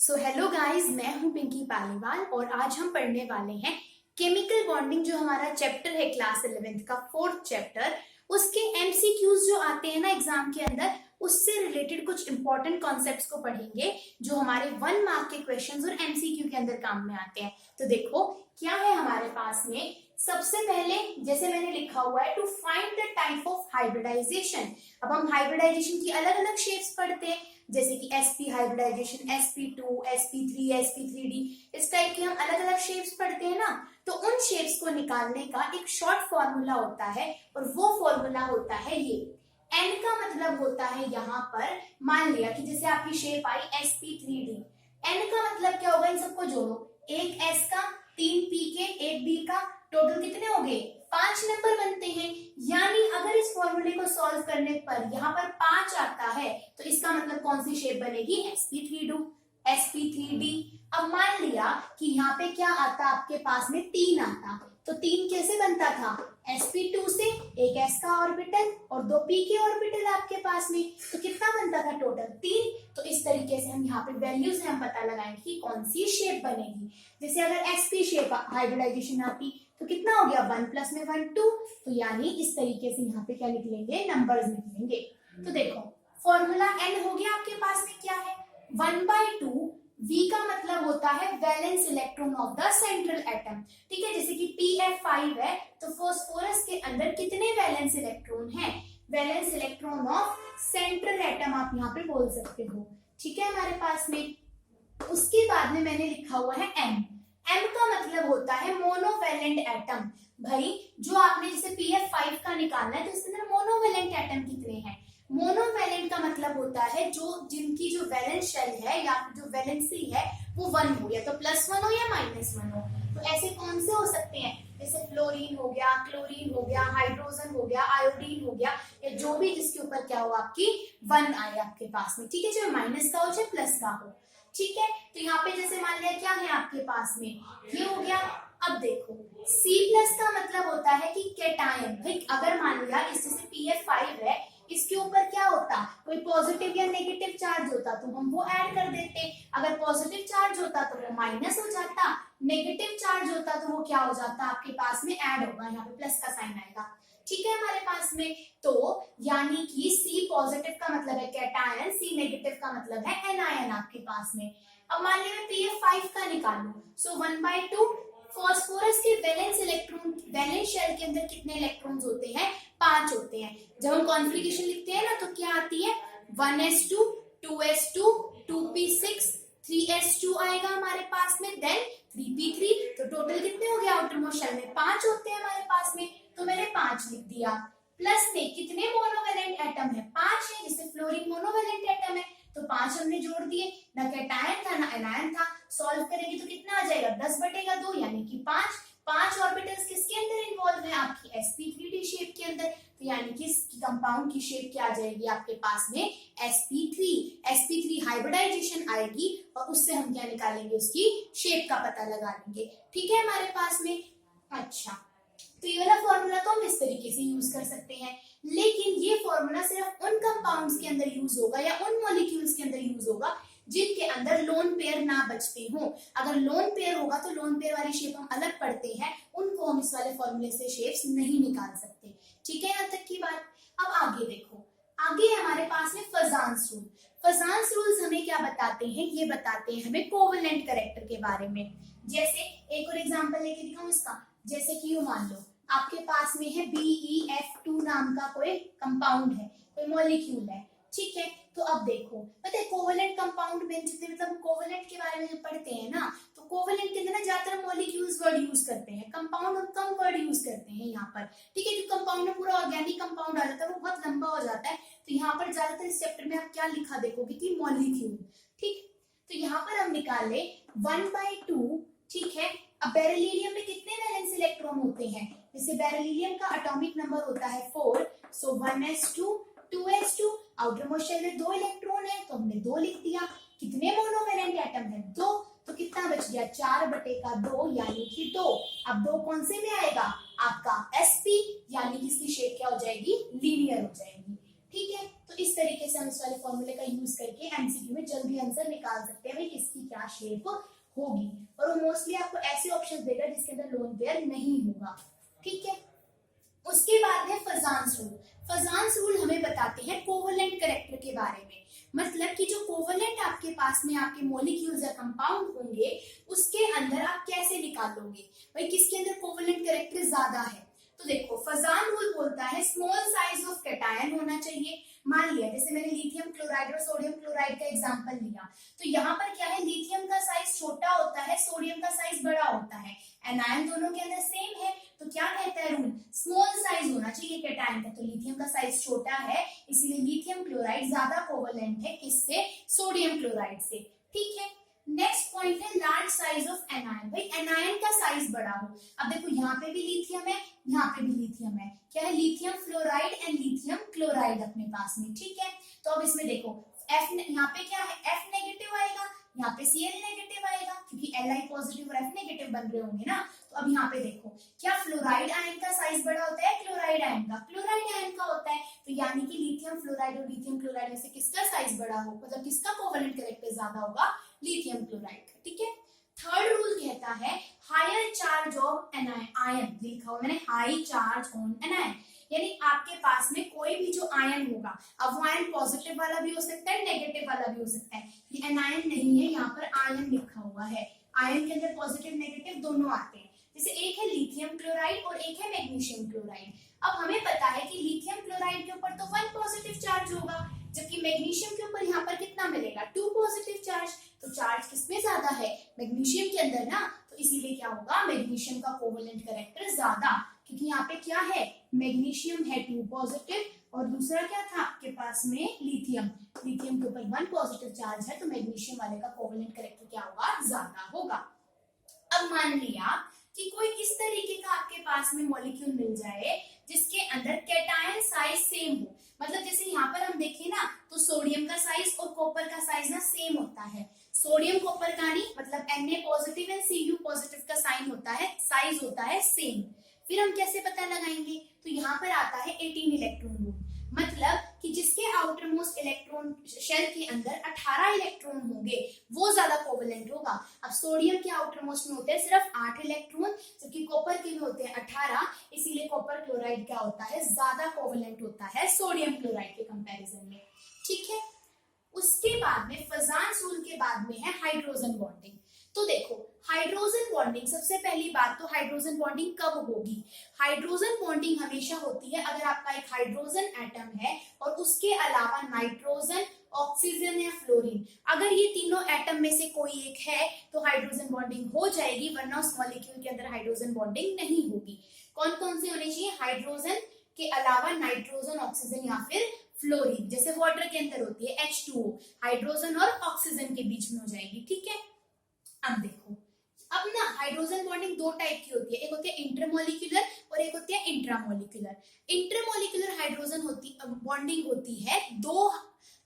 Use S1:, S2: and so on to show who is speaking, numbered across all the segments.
S1: So hello guys, मैं हूं पिंकी पालीवाल और आज हम पढ़ने वाले हैं केमिकल बॉन्डिंग, जो हमारा चैप्टर है क्लास 11th का 4th चैप्टर। उसके एमसीक्यूज जो आते हैं ना एग्जाम के अंदर, उससे रिलेटेड कुछ इंपॉर्टेंट कॉन्सेप्ट्स को पढ़ेंगे जो हमारे 1 मार्क के क्वेश्चंस और एमसीक्यू के अंदर काम में आते हैं। तो देखो क्या है हमारे पास में। सबसे पहले जैसे मैंने लिखा हुआ है, to find the type of hybridisation. अब हम हाइब्रिडाइजेशन की अलग अलग शेप्स पढ़ते हैं, जैसे कि sp hybridisation, sp2, sp3, sp3d, इस टाइप के हम अलग अलग शेप्स पढ़ते हैं ना। तो उन शेप्स को निकालने का एक शॉर्ट फॉर्मूला होता है और वो फॉर्मूला होता है ये। n का मतलब होता है यहाँ पर, मान लिया कि जैसे आपकी शेप आई sp3d, n का मतलब क्या होगा, इन सबको जोड़ो, एक s का, 3 p के, एक d का, टोटल कितने हो गए, 5 नंबर बनते हैं। यानी अगर इस फॉर्मूले को सॉल्व करने पर यहाँ पर 5 आता है तो इसका मतलब कौन सी शेप बनेगी, sp3d। अब मान लिया कि यहाँ पे क्या आता, आपके पास में 3 आता, तो 3 कैसे बनता था, sp2 से एक s का ऑर्बिटल और 2 p के ऑर्बिटल आपके पास में, तो कितना बनता था टोटल 3। तो इस तरीके से हम यहाँ पे वैल्यू से हम पता लगाएंगे कि कौन सी शेप बनेगी। जैसे अगर sp शेप हाइब्रिडाइजेशन आती तो कितना हो गया, 1 प्लस में 1 2, तो यानी इस तरीके से यहाँ पे क्या निकलेंगे, नंबर्स निकलेंगे। तो देखो फॉर्मूला n हो गया आपके पास में, क्या है 1/2, v का मतलब होता है valence electron of the central atom. ठीक है, जैसे कि pf5 है तो फास्फोरस के अंदर कितने वैलेंस इलेक्ट्रॉन हैं, valence electron of central atom आप यहाँ पे बोल सकते हो। ठीक है हमारे पास में। उसके बाद में मैंने लिखा हुआ है m। m का मतलब होता है मोनोवैलेंट एटम। भाई जो आपने जैसे pf5 का निकालना है तो इसके अंदर मोनोवैलेंट एटम कितने हैं। मोनोवैलेंट का मतलब होता है जो जिनकी जो वैलेंस शेल है या जो वैलेंसी है वो 1 हो, या तो +1 हो या -1 हो। तो ऐसे कौन से हो सकते हैं, जैसे फ्लोरीन हो गया, क्लोरीन हो गया, हाइड्रोजन हो गया, आयोडीन हो गया, या जो भी जिसके ऊपर क्या हो आपकी 1 आए आपके पास में। ठीक है, चाहे माइनस का हो चाहे प्लस का हो। ठीक है, तो यहाँ पे जैसे मान लिया क्या है आपके पास में, ये हो गया। अब देखो C+ का मतलब होता है कि कैटायन। भाई अगर मान लिया इस जैसे pf5 है, इसके ऊपर क्या होता, कोई पॉजिटिव या नेगेटिव चार्ज होता तो हम वो ऐड कर देते। अगर पॉजिटिव चार्ज होता तो वो माइनस हो जाता, नेगेटिव चार्ज होता तो वो क्या हो जाता, आपके पास में ऐड होगा, यहाँ पे प्लस का साइन आएगा। ठीक है हमारे पास में। तो यानी कि C पॉजिटिव का मतलब है कैटायन, C नेगेटिव का मतलब है एनायन आपके पास में। अब मान लिया मैं pf5 का निकालूं, सो 1/2 फास्फोरस के वैलेंस इलेक्ट्रॉन, वैलेंस शेल के अंदर कितने इलेक्ट्रॉन्स होते हैं, 5 होते हैं। जब हम कॉन्फ़िगरेशन लिखते हैं ना तो क्या आती है, 1s2 2s2 2p6 3s2 आएगा हमारे पास में, देन 3p3। तो टोटल कितने हो गए, आउटर मोस्ट शेल में 5 होते हैं हमारे पास में, तो मैंने 5 लिख दिया। प्लस में कितने मोनोवैलेंट एटम है, 5 है, जैसे फ्लोरीन मोनोवैलेंट एटम है तो 5 हमने जोड़ दिए, ना कैटायन था ना एनायन था। सॉल्व करेंगे तो कितना आ जाएगा, 10/2 यानी कि 5। 5 ऑर्बिटल्स किसके अंदर इन्वॉल्व है, आपकी sp3d शेप के अंदर। तो यानी कि इस कंपाउंड की शेप क्या आ जाएगी आपके पास में, sp3 हाइब्रिडाइजेशन आएगी और उससे हम क्या निकालेंगे, उसकी शेप का पता लगा लेंगे। ठीक है हमारे पास में। अच्छा, तो ये वाला फॉर्मूला तो हम इस तरीके से यूज कर सकते हैं, लेकिन ये फॉर्मूला सिर्फ उन कंपाउंड्स के अंदर यूज होगा या उन मॉलिक्यूल्स के अंदर यूज होगा जिनके अंदर लोन पेयर ना बचते हो। अगर लोन पेयर होगा तो लोन पेयर वाली शेप हम अलग पढ़ते हैं, उनको हम इस वाले फॉर्मूले से शेप्स नहीं निकाल सकते। ठीक है यहाँ तक की बात। अब आगे देखो, आगे हमारे पास में फजान्स रूल। फजान्स रूल्स हमें क्या बताते हैं, ये बताते हैं हमें कोवेलेंट कैरेक्टर के बारे में। जैसे एक और एग्जांपल लेके दिखाऊं इसका, जैसे कि मान लो आपके पास में है BeF2 नाम का कोई कंपाउंड है, कोई मॉलिक्यूल है। ठीक है, तो अब देखो पता है कोवेलेंट कंपाउंड में जितने मतलब कोवेलेंट के बारे में जब पढ़ते हैं ना, तो कोवेलेंट के अंदर ना ज्यादातर मॉलिक्यूल्स वर्ड यूज करते हैं, कंपाउंड हम कम वर्ड यूज करते हैं यहाँ पर। ठीक है, जो कंपाउंड में पूरा ऑर्गेनिक कंपाउंड आ जाता है वो बहुत लंबा हो जाता है, तो यहाँ पर ज्यादातर इस चैप्टर में आप क्या लिखा देखोगे कि मॉलिक्यूल। ठीक, तो यहाँ पर हम निकाले 1/2। ठीक है, अब बेरिलियम में कितने वैलेंस इलेक्ट्रॉन होते हैं, जैसे बेरिलियम का एटॉमिक नंबर होता है 4, सो 1s2 2s2, outer most shell में 2 इलेक्ट्रॉन है तो हमने 2 लिख दिया। कितने मोनोवैलेंट एटम है, 2, तो कितना बच गया, 4/2 यानी कि 2। अब 2 कौन से में आएगा, आपका sp, यानी कि इसकी शेप क्या हो जाएगी, लीनियर हो जाएगी। ठीक है, तो इस तरीके से हम इस वाले फॉर्मूले का यूज करके एमसीक्यू में जल्दी आंसर निकाल सकते हैं भाई किसकी क्या शेप होगी। और वो मोस्टली आपको ऐसे ऑप्शन देगा जिसके अंदर लोन पेयर नहीं होगा। ठीक है, उसके बाद है फजान्स रूल। फजान्स रूल हमें बताते हैं कोवलेंट कैरेक्टर के बारे में, मतलब कि जो कोवलेंट आपके पास में आपके मॉलिक्यूल्स या कंपाउंड होंगे उसके अंदर आप कैसे निकालोगे भाई किसके अंदर कोवलेंट कैरेक्टर ज्यादा है। तो देखो फजान रूल बोलता है स्मॉल साइज ऑफ कैटायन होना चाहिए। मान लिया जैसे मैंने लिथियम क्लोराइड और सोडियम क्लोराइड का एग्जांपल लिया, तो यहाँ पर क्या है, लिथियम का साइज छोटा होता है, सोडियम का साइज बड़ा होता है, एनायन दोनों के अंदर सेम है, तो क्या कहता है रूल, स्मॉल साइज होना चाहिए कैटायन का। तो लिथियम का साइज छोटा है इसीलिए लिथियम क्लोराइड ज्यादा कोवलेंट है किससे, सोडियम क्लोराइड से। ठीक है, नेक्स्ट पॉइंट है लार्ज साइज ऑफ एनायन। भाई एनायन का साइज बड़ा हो। अब देखो यहाँ पे भी लिथियम है, यहाँ पे भी लिथियम है, क्या है, lithium fluoride and lithium chloride अपने पास में। ठीक है, तो अब इसमें देखो F यहाँ पे क्या है, F नेगेटिव आएगा, यहाँ पे Cl नेगेटिव आएगा क्योंकि Li पॉजिटिव और F नेगेटिव बन रहे होंगे ना। तो अब यहाँ पे देखो क्या फ्लोराइड आयन का साइज बड़ा होता है क्लोराइड आयन का, क्लोराइड आयन का होता है। तो यानी कि लिथियम फ्लोराइड और लिथियम क्लोराइड में से किसका साइज बड़ा हो, मतलब किसका कोवलेंट कैरेक्टर ज्यादा होगा, लिथियम क्लोराइड का। ठीक है, थर्ड रूल कहता है हायर चार्ज ऑफ आयन, लिखा हुआ मैंने हाई चार्ज ऑन एनायन, यानी आपके पास में कोई भी जो आयन होगा, अब वो आयन पॉजिटिव वाला भी हो सकता है नेगेटिव वाला भी हो सकता है, ये एनायन नहीं है, यहाँ पर आयन लिखा हुआ है, आयन के अंदर पॉजिटिव नेगेटिव दोनों आते हैं। जैसे एक है लिथियम क्लोराइड और एक है मैग्नीशियम क्लोराइड। अब हमें पता है कि लिथियम क्लोराइड के ऊपर तो 1 पॉजिटिव चार्ज होगा, जबकि मैग्नीशियम के ऊपर यहाँ पर कितना मिलेगा, 2 पॉजिटिव चार्ज। तो चार्ज किसमें ज्यादा है, मैग्नीशियम के अंदर ना, तो इसीलिए क्या होगा, मैग्नीशियम का कोवलेंट कैरेक्टर ज्यादा, क्योंकि यहाँ पे क्या है, मैग्नीशियम है 2 पॉजिटिव और दूसरा क्या था आपके पास में लिथियम, लिथियम के ऊपर 1 पॉजिटिव चार्ज है, तो मैग्नीशियम वाले का कोवलेंट कैरेक्टर क्या होगा, ज्यादा होगा। अब मान लिया कि कोई इस तरीके का आपके पास में मॉलिक्यूल मिल जाए जिसके अंदर कैटायन साइज सेम हो, मतलब जैसे यहाँ पर हम देखें ना तो सोडियम का साइज और कॉपर का साइज ना सेम होता है, सोडियम कॉपर का नहीं, मतलब Na positive and Cu positive का साइन होता है, साइज होता है सेम। फिर हम कैसे पता लगाएंगे, तो यहाँ पर आता है 18 इलेक्ट्रॉन रूल, मतलब कि जिसके आउटर मोस्ट इलेक्ट्रॉन शेल के अंदर 18 इलेक्ट्रॉन होंगे वो ज्यादा कोवलेंट होगा। अब सोडियम के आउटर मोस्ट में होते हैं सिर्फ 8 इलेक्ट्रॉन, जबकि कॉपर के में होते हैं 18, इसीलिए कॉपर क्लोराइड क्या होता है, ज्यादा कोवलेंट होता है सोडियम क्लोराइड के कंपैरिजन में। ठीक है, उसके बाद में फजान्स रूल के बाद में है हाइड्रोजन बॉन्डिंग। तो देखो हाइड्रोजन बॉन्डिंग, सबसे पहली बात तो हाइड्रोजन बॉन्डिंग कब होगी, हाइड्रोजन बॉन्डिंग हमेशा होती है अगर आपका एक हाइड्रोजन एटम है और उसके अलावा नाइट्रोजन, ऑक्सीजन या फ्लोरीन, अगर ये तीनों एटम में से कोई एक है तो हाइड्रोजन बॉन्डिंग हो जाएगी, वरना उस मॉलिक्यूल के अंदर हाइड्रोजन बॉन्डिंग नहीं होगी। कौन कौन से होने चाहिए, हाइड्रोजन के अलावा नाइट्रोजन, ऑक्सीजन या फिर फ्लोरीन, जैसे वाटर के अंदर होती है H2O, हाइड्रोजन और ऑक्सीजन के बीच में हो जाएगी। ठीक है, अब देखो अब ना हाइड्रोजन बॉन्डिंग 2 टाइप की होती है, एक होती है इंटरमोलिक्यूलर और एक होती है इंट्रामोलिक्यूलर। इंटरमोलिक्यूलर हाइड्रोजन बॉन्डिंग होती है दो,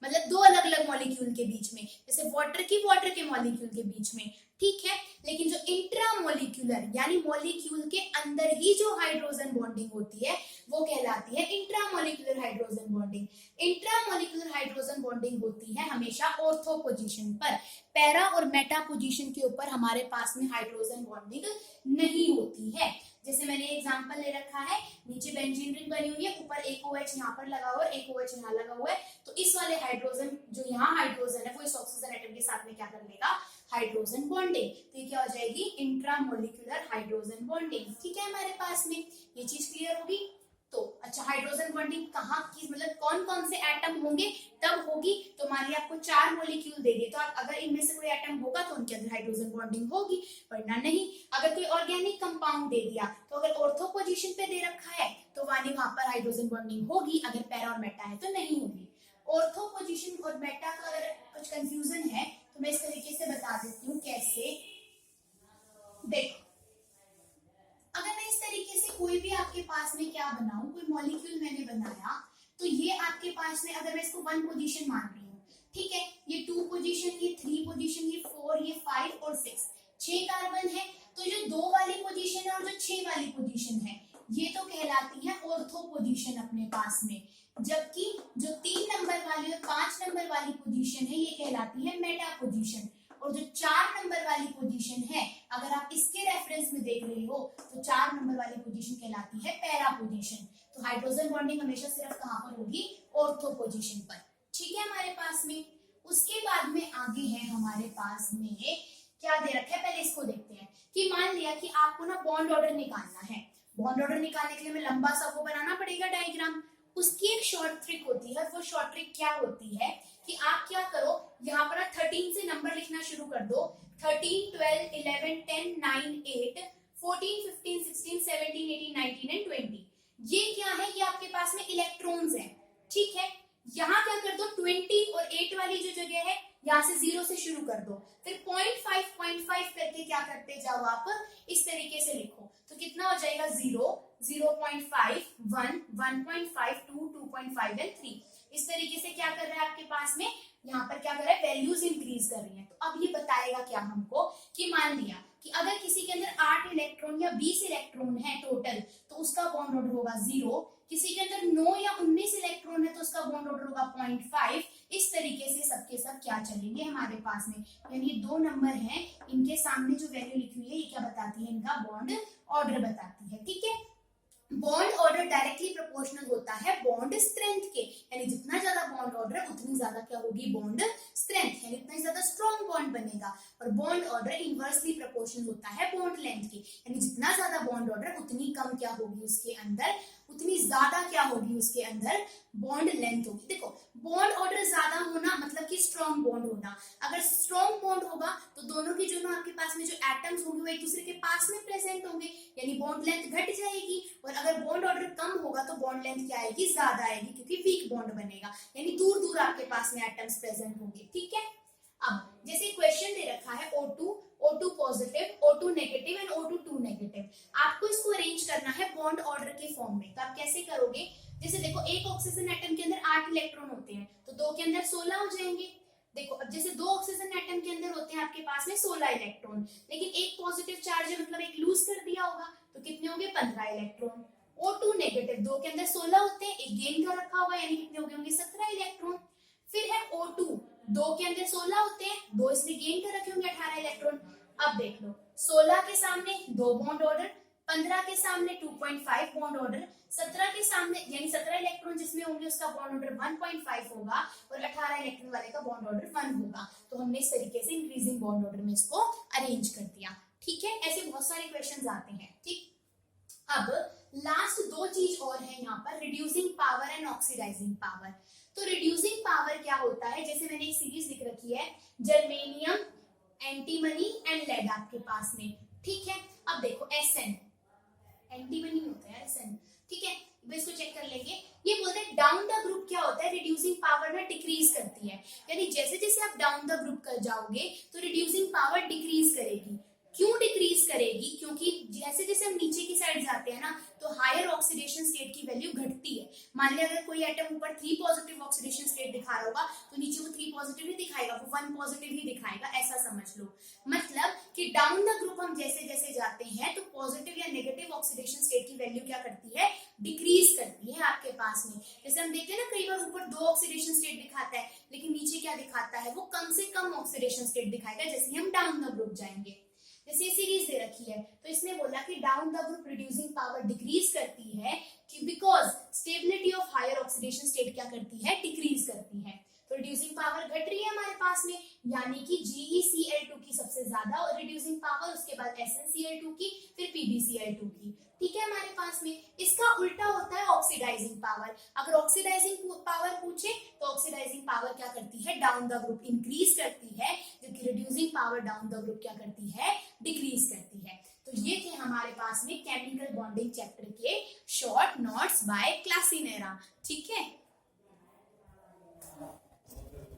S1: मतलब 2 अलग अलग मॉलिक्यूल के बीच में, जैसे वाटर के मॉलिक्यूल के बीच में। ठीक है, लेकिन जो इंट्रामोलिक्यूलर यानी मॉलिक्यूल के अंदर ही जो हाइड्रोजन बॉन्डिंग होती है वो कहलाती है intramolecular hydrogen bonding. Intramolecular hydrogen bonding होती है हमेशा ऑर्थो पोजीशन पर, पैरा और मेटा पोजीशन के ऊपर हमारे पास में हाइड्रोजन बॉन्डिंग नहीं होती है। जैसे मैंने एग्जांपल ले रखा है, नीचे बेंजीन रिंग बनी हुई है, ऊपर एक OH यहाँ पर लगा हुआ है, एक OH यहाँ लगा हुआ है, तो इस वाले हाइड्रोजन जो यहाँ हाइड्रोजन है वो इस ऑक्सीजन एटम के साथ में क्या कर लेगा, हाइड्रोजन बॉन्डिंग, तो ये क्या हो जाएगी, इंट्रामोलिक्यूलर हाइड्रोजन बॉन्डिंग। ठीक है, हमारे पास में ये चीज क्लियर होगी। तो अच्छा हाइड्रोजन बॉन्डिंग कहाँ की, मतलब कौन कौन से एटम होंगे तब होगी, तो मान लिया आपको 4 मॉलिक्यूल दे दिए, तो अगर इनमें से कोई एटम होगा तो उनके अंदर हाइड्रोजन बॉन्डिंग होगी, वरना नहीं। अगर कोई ऑर्गेनिक कंपाउंड दे दिया तो अगर ऑर्थो पोजीशन पे दे रखा है तो वहां पर हाइड्रोजन बॉन्डिंग होगी, अगर पैरा और मेटा है तो नहीं होगी। ऑर्थो पोजीशन और मेटा का अगर कुछ कंफ्यूजन है तो मैं इस तरीके से बता देती हूँ कैसे। देखो अगर मैं इस तरीके से कोई भी आपके पास में क्या बनाऊं, कोई मॉलिक्यूल मैंने बनाया, तो ये आपके पास में अगर मैं इसको 1 पोजीशन मान रही हूँ, ठीक है, ये 2 पोजीशन, ये 3 पोजीशन, ये 4, ये 5 और 6 कार्बन है, तो जो 2 वाली पोजीशन है और जो 6 वाली पोजीशन है ये तो कहलाती है ऑर्थो पोजीशन अपने पास में। जबकि जो 3 नंबर वाली और 5 नंबर वाली पोजीशन है ये कहलाती है मेटा पोजीशन, और जो 4 नंबर वाली पोजीशन है, अगर आप इसके रेफरेंस में देख रहे हो तो 4 नंबर वाली पोजीशन कहलाती है पैरा पोजीशन। तो हाइड्रोजन बॉन्डिंग हमेशा सिर्फ कहां पर होगी, ऑर्थो पोजीशन पर। ठीक है हमारे पास में। उसके बाद में आगे है हमारे पास में क्या दे रखा है, पहले इसको देखते हैं कि मान लिया कि आपको ना बॉन्ड ऑर्डर निकालना है। बॉन्ड ऑर्डर निकालने के लिए हमें लंबा सा वो बनाना पड़ेगा डायग्राम। उसकी एक शॉर्ट ट्रिक होती है, वो शॉर्ट ट्रिक क्या होती है कि आप क्या करो, यहाँ पर 13 से नंबर लिखना शुरू कर दो। 13, 12, 11, 10, 9, 8, 14, 15, 16, 17, 18, 19 एंड 20। ये क्या है, ये आपके पास में इलेक्ट्रॉन्स हैं। ठीक है, यहाँ क्या कर दो, 20 और 8 वाली जो जगह है यहाँ से 0 से शुरू कर दो, फिर 0.5 करके क्या करते जाओ आप, इस तरीके से लिखो। तो कितना हो जाएगा, 0, 0.5, 1, 1.5, 2, 2.5 एंड 3। इस तरीके से क्या कर रहा है आपके पास में, यहाँ पर क्या कर रहा है, वैल्यूज इंक्रीज कर रही है। तो अब ये बताएगा क्या हमको कि मान लिया कि अगर किसी के अंदर 8 इलेक्ट्रॉन या 20 इलेक्ट्रॉन है टोटल, तो उसका बॉन्ड ऑर्डर होगा 0। किसी के अंदर 9 या 19 इलेक्ट्रॉन है तो उसका बॉन्ड ऑर्डर होगा 0.5। इस तरीके से सबके सब क्या चलेंगे हमारे पास में, यानी 2 नंबर हैं, इनके सामने जो वैल्यू लिखी हुई है ये क्या बताती है, इनका बॉन्ड ऑर्डर बताती है। ठीक है, बॉन्ड ऑर्डर डायरेक्टली प्रोपोर्शनल होता है बॉन्ड स्ट्रेंथ के, यानी जितना ज्यादा बॉन्ड ऑर्डर उतनी ज्यादा क्या होगी, बॉन्ड स्ट्रेंथ, यानी उतना ज्यादा स्ट्रॉन्ग बॉन्ड बनेगा। और बॉन्ड ऑर्डर इनवर्सली प्रोपोर्शनल होता है बॉन्ड लेंथ के, यानी जितना ज्यादा बॉन्ड ऑर्डर उतनी कम क्या होगी उसके अंदर, उतनी ज्यादा क्या होगी उसके अंदर बॉन्ड लेंथ होगी। देखो, बॉन्ड ऑर्डर ज्यादा होना मतलब कि स्ट्रॉन्ग बॉन्ड होना। अगर स्ट्रॉन्ग बॉन्ड होगा तो दोनों की जो आपके पास में जो एटम्स होंगे वो एक दूसरे के पास में प्रेजेंट होंगे, यानी बॉन्ड लेंथ घट जाएगी। और अगर बॉन्ड ऑर्डर कम होगा तो बॉन्ड लेंथ क्या आएगी, ज्यादा आएगी, क्योंकि वीक बॉन्ड बनेगा, यानी दूर दूर आपके पास में एटम्स प्रेजेंट होंगे। ठीक है, अब जैसे क्वेश्चन दे रखा है O2, O2 positive, O2 negative and O2 2 negative, आपको इसको अरेंज करना है बॉन्ड ऑर्डर के फॉर्म में। तो आप कैसे करोगे, जैसे देखो एक ऑक्सीजन एटम के अंदर 8 इलेक्ट्रॉन होते हैं तो 2 के अंदर 16 हो जाएंगे। देखो अब जैसे 2 ऑक्सीजन एटम के अंदर होते हैं आपके पास में 16 इलेक्ट्रॉन, लेकिन एक पॉजिटिव चार्ज है मतलब एक लूज कर दिया होगा, तो कितने होंगे, 15 इलेक्ट्रॉन। O2 नेगेटिव, 2 के अंदर 16 होते हैं, एक गेन का रखा हुआ है, यानी कितने हो गए होंगे, 17 इलेक्ट्रॉन। फिर है O2, 2 के अंदर 16 होते हैं, 2 इसमें गेन कर रखे होंगे 18 इलेक्ट्रॉन। अब देख लो, 16 के सामने 2 बॉन्ड ऑर्डर, 15 के सामने 2.5 बॉन्ड ऑर्डर, 17 के सामने यानी 17 इलेक्ट्रॉन जिसमें होंगे उसका बॉन्ड ऑर्डर 1.5 होगा, और 18 इलेक्ट्रॉन वाले का बॉन्ड ऑर्डर 1 होगा। तो हमने इस तरीके से इंक्रीजिंग बॉन्ड ऑर्डर में इसको अरेंज कर दिया। ठीक है, ऐसे बहुत सारे क्वेश्चन आते हैं। ठीक, अब लास्ट 2 चीज और है यहाँ पर, reducing power and oxidising power. तो रिड्यूसिंग पावर क्या होता है, जैसे मैंने एक सीरीज लिख रखी है, जर्मेनियम, एंटीमनी एंड लेड आपके पास में। ठीक है, अब देखो SN, एंटीमनी होता है SN। ठीक है, इसको चेक कर लेंगे। ये बोलते हैं डाउन द ग्रुप क्या होता है, रिड्यूसिंग पावर में डिक्रीज करती है, यानी जैसे जैसे आप डाउन द ग्रुप कर जाओगे तो रिड्यूसिंग पावर डिक्रीज करेगी। क्यों डिक्रीज करेगी, क्योंकि जैसे जैसे हम नीचे की साइड जाते हैं ना तो हायर ऑक्सीडेशन स्टेट की वैल्यू घटती है। मान लिया अगर कोई एटम ऊपर 3 पॉजिटिव ऑक्सीडेशन स्टेट दिखा रहा होगा तो नीचे वो 3 पॉजिटिव नहीं दिखाएगा, वो 1 पॉजिटिव ही दिखाएगा, ऐसा समझ लो। मतलब कि डाउन द ग्रुप हम जैसे जैसे जाते हैं तो पॉजिटिव या नेगेटिव ऑक्सीडेशन स्टेट की वैल्यू क्या करती है, डिक्रीज करती है आपके पास में। जैसे हम देखते हैं ना कई बार ऊपर 2 ऑक्सीडेशन स्टेट दिखाता है लेकिन नीचे क्या दिखाता है, वो कम से कम ऑक्सीडेशन स्टेट दिखाएगा जैसे हम डाउन द ग्रुप जाएंगे। जैसे सीरीज दे रखी है तो इसने बोला कि down the group reducing power decrease करती है कि because stability of higher oxidation state क्या करती है, डिक्रीज करती है। तो रिड्यूसिंग पावर घट रही है हमारे पास में, यानी कि GeCl2 की सबसे ज्यादा और रिड्यूसिंग पावर, उसके बाद SnCl2 की, फिर PbCl2 की। ठीक है, हमारे पास में इसका उल्टा होता है ऑक्सीडाइजिंग पावर। अगर ऑक्सीडाइजिंग पावर पूछे तो ऑक्सीडाइजिंग पावर क्या करती है, डाउन द ग्रुप इंक्रीज करती है, जबकि reducing power down the group क्या करती है, डिक्रीज करती है। तो ये थे हमारे पास में केमिकल बॉन्डिंग चैप्टर के शॉर्ट नोट्स बाय क्लासिनेरा। ठीक है।